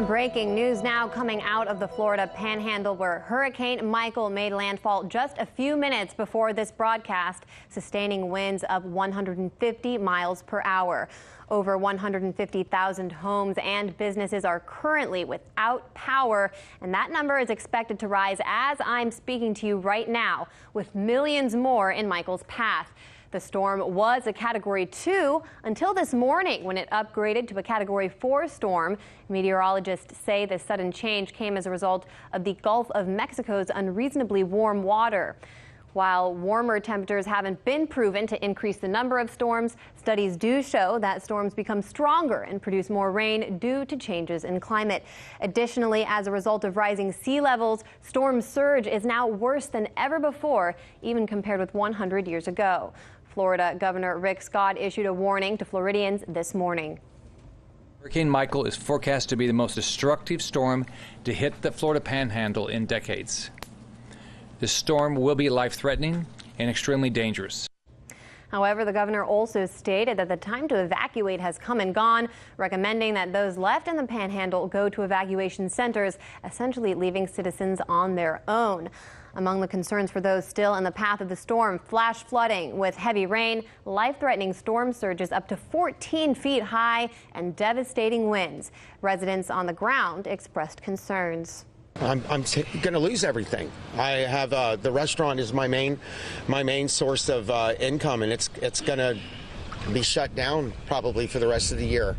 Breaking news now coming out of the Florida Panhandle, where Hurricane Michael made landfall just a few minutes before this broadcast, sustaining winds of 150 miles per hour. Over 150,000 homes and businesses are currently without power, and that number is expected to rise as I'm speaking to you right now, with millions more in Michael's path. The storm was a Category 2 until this morning when it upgraded to a Category 4 storm. Meteorologists say this sudden change came as a result of the Gulf of Mexico's unreasonably warm water. While warmer temperatures haven't been proven to increase the number of storms, studies do show that storms become stronger and produce more rain due to changes in climate. Additionally, as a result of rising sea levels, storm surge is now worse than ever before, even compared with 100 years ago. Florida Governor Rick Scott issued a warning to Floridians this morning. Hurricane Michael is forecast to be the most destructive storm to hit the Florida Panhandle in decades. This storm will be life-threatening and extremely dangerous. However, the governor also stated that the time to evacuate has come and gone, recommending that those left in the Panhandle go to evacuation centers, essentially leaving citizens on their own. Among the concerns for those still in the path of the storm, flash flooding with heavy rain, life-threatening storm surges up to 14 feet high, and devastating winds. Residents on the ground expressed concerns. I'm going to lose everything. I have the restaurant is my main source of income, and it's going to be shut down probably for the rest of the year.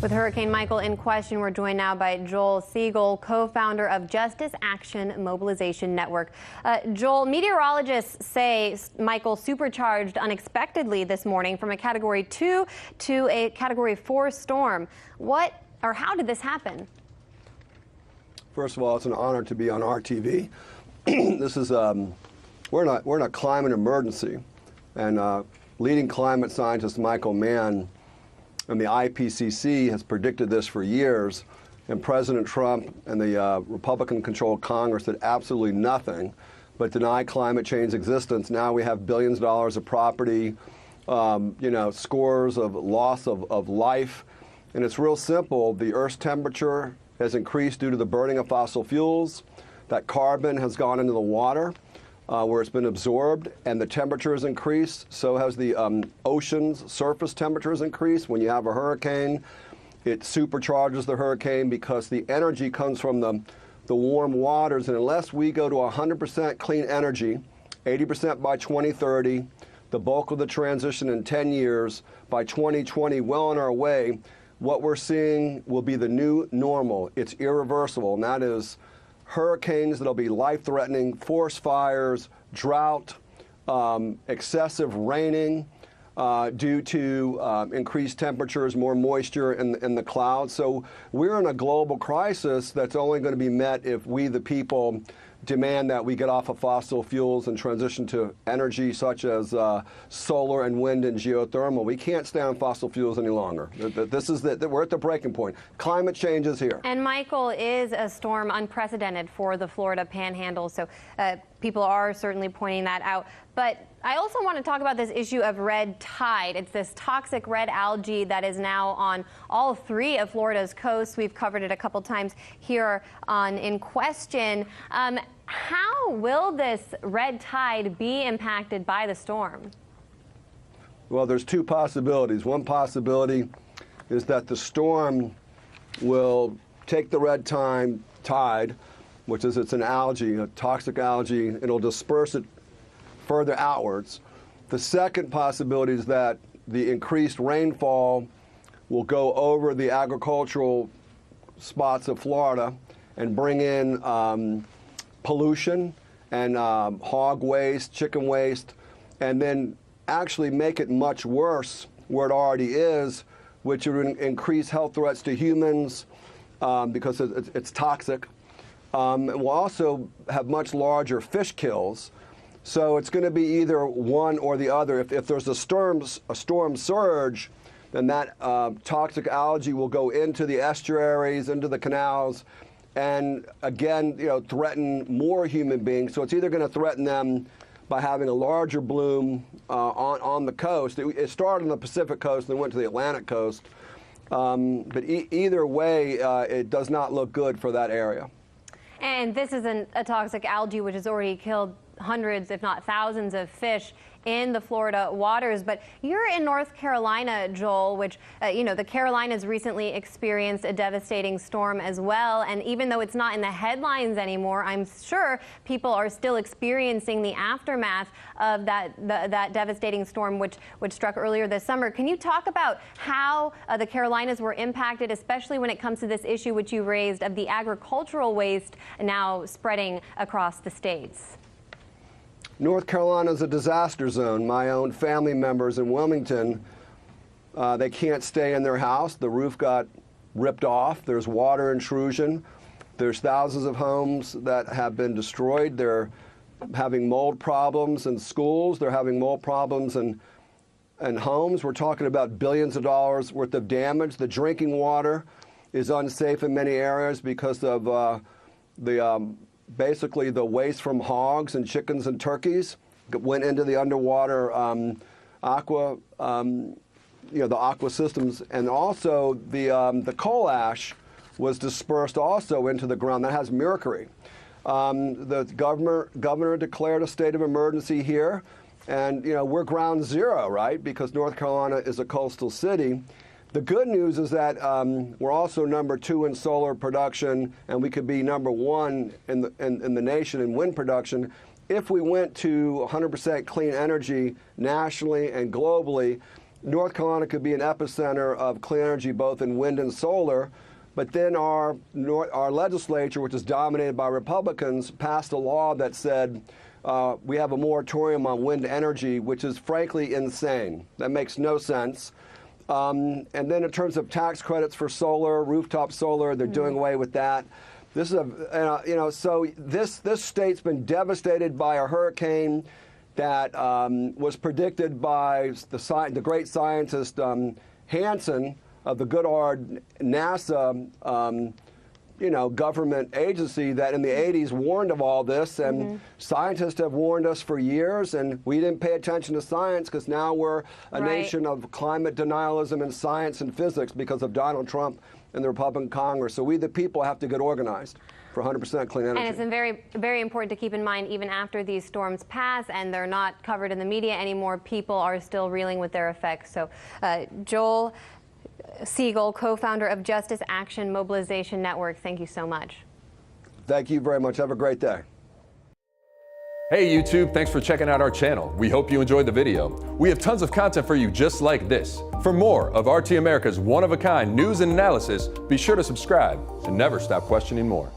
With Hurricane Michael in question, we're joined now by Joel Segal, co-founder of Justice Action Mobilization Network. Joel, meteorologists say Michael supercharged unexpectedly this morning from a Category 2 to a Category 4 storm. How did this happen? First of all, it's an honor to be on RTV. This is we're in a climate emergency, and leading climate scientist Michael Mann and the IPCC has predicted this for years, and President Trump and the Republican-controlled Congress did absolutely nothing but deny climate change existence. Now we have billions of dollars of property, scores of loss of life, and it's real simple. The Earth's temperature has increased due to the burning of fossil fuels. That carbon has gone into the water where it's been absorbed, and the temperature has increased. So has the ocean's surface temperatures increased. When you have a hurricane, it supercharges the hurricane because the energy comes from the warm waters. And unless we go to 100% clean energy, 80% by 2030, the bulk of the transition in 10 years, by 2020, well on our way, what we're seeing will be the new normal. It's irreversible, and that is hurricanes that'll be life-threatening, forest fires, drought, excessive raining due to increased temperatures, more moisture in the clouds. So we're in a global crisis that's only going to be met if we, the people, demand that we get off of fossil fuels and transition to energy such as solar and wind and geothermal. We can't stay on fossil fuels any longer. We're at the breaking point. Climate change is here. And Michael is a storm unprecedented for the Florida Panhandle, so people are certainly pointing that out. But I also want to talk about this issue of red tide. It's this toxic red algae that is now on all three of Florida's coasts. We've covered it a couple times here on In Question. How will this red tide be impacted by the storm? Well, there's two possibilities. One possibility is that the storm will take the red tide, which is it's an algae, a toxic algae, and it'll disperse it further outwards. The second possibility is that the increased rainfall will go over the agricultural spots of Florida and bring in pollution and hog waste, chicken waste, and then actually make it much worse where it already is, which would increase health threats to humans because it's toxic. We'll also have much larger fish kills. So it's going to be either one or the other. If there's a storm surge, then that toxic algae will go into the estuaries, into the canals, and again, threaten more human beings. So it's either going to threaten them by having a larger bloom on the coast. It started on the Pacific coast and went to the Atlantic coast. But either way, it does not look good for that area. And this is a toxic algae which has already killed hundreds, if not thousands, of fish in the Florida waters. But you're in North Carolina, Joel, which, the Carolinas recently experienced a devastating storm as well. And even though it's not in the headlines anymore, I'm sure people are still experiencing the aftermath of that devastating storm which struck earlier this summer. Can you talk about how the Carolinas were impacted, especially when it comes to this issue which you raised of the agricultural waste now spreading across the states? North Carolina is a disaster zone. My own family members in Wilmington, they can't stay in their house. The roof got ripped off. There's water intrusion. There's thousands of homes that have been destroyed. They're having mold problems in schools. They're having mold problems in homes. We're talking about billions of dollars worth of damage. The drinking water is unsafe in many areas because of basically the waste from hogs and chickens and turkeys went into the underwater the aqua systems, and also the coal ash was dispersed also into the ground. That has mercury. The governor declared a state of emergency here, and we're ground zero, right? Because North Carolina is a coastal city. The good news is that we're also #2 in solar production, and we could be #1 in the nation in wind production. If we went to 100% clean energy nationally and globally, North Carolina could be an epicenter of clean energy both in wind and solar. But then our legislature, which is dominated by Republicans, passed a law that said we have a moratorium on wind energy, which is frankly insane. That makes no sense. And then in terms of tax credits for solar, rooftop solar, they're doing away with that. This is so this state's been devastated by a hurricane that was predicted by the great scientist Hansen of the good old NASA government agency that in the 80s warned of all this, and scientists have warned us for years, and we didn't pay attention to science because now we're a nation of climate denialism in science and physics because of Donald Trump and the Republican Congress. So we, the people, have to get organized for 100% clean energy. And it's very, very important to keep in mind, even after these storms pass and they're not covered in the media anymore, people are still reeling with their effects. So Joel Segal, co-founder of Justice Action Mobilization Network, thank you so much. Thank you very much. Have a great day. Hey YouTube, thanks for checking out our channel. We hope you enjoyed the video. We have tons of content for you just like this. For more of RT America's one-of-a-kind news and analysis, be sure to subscribe and never stop questioning more.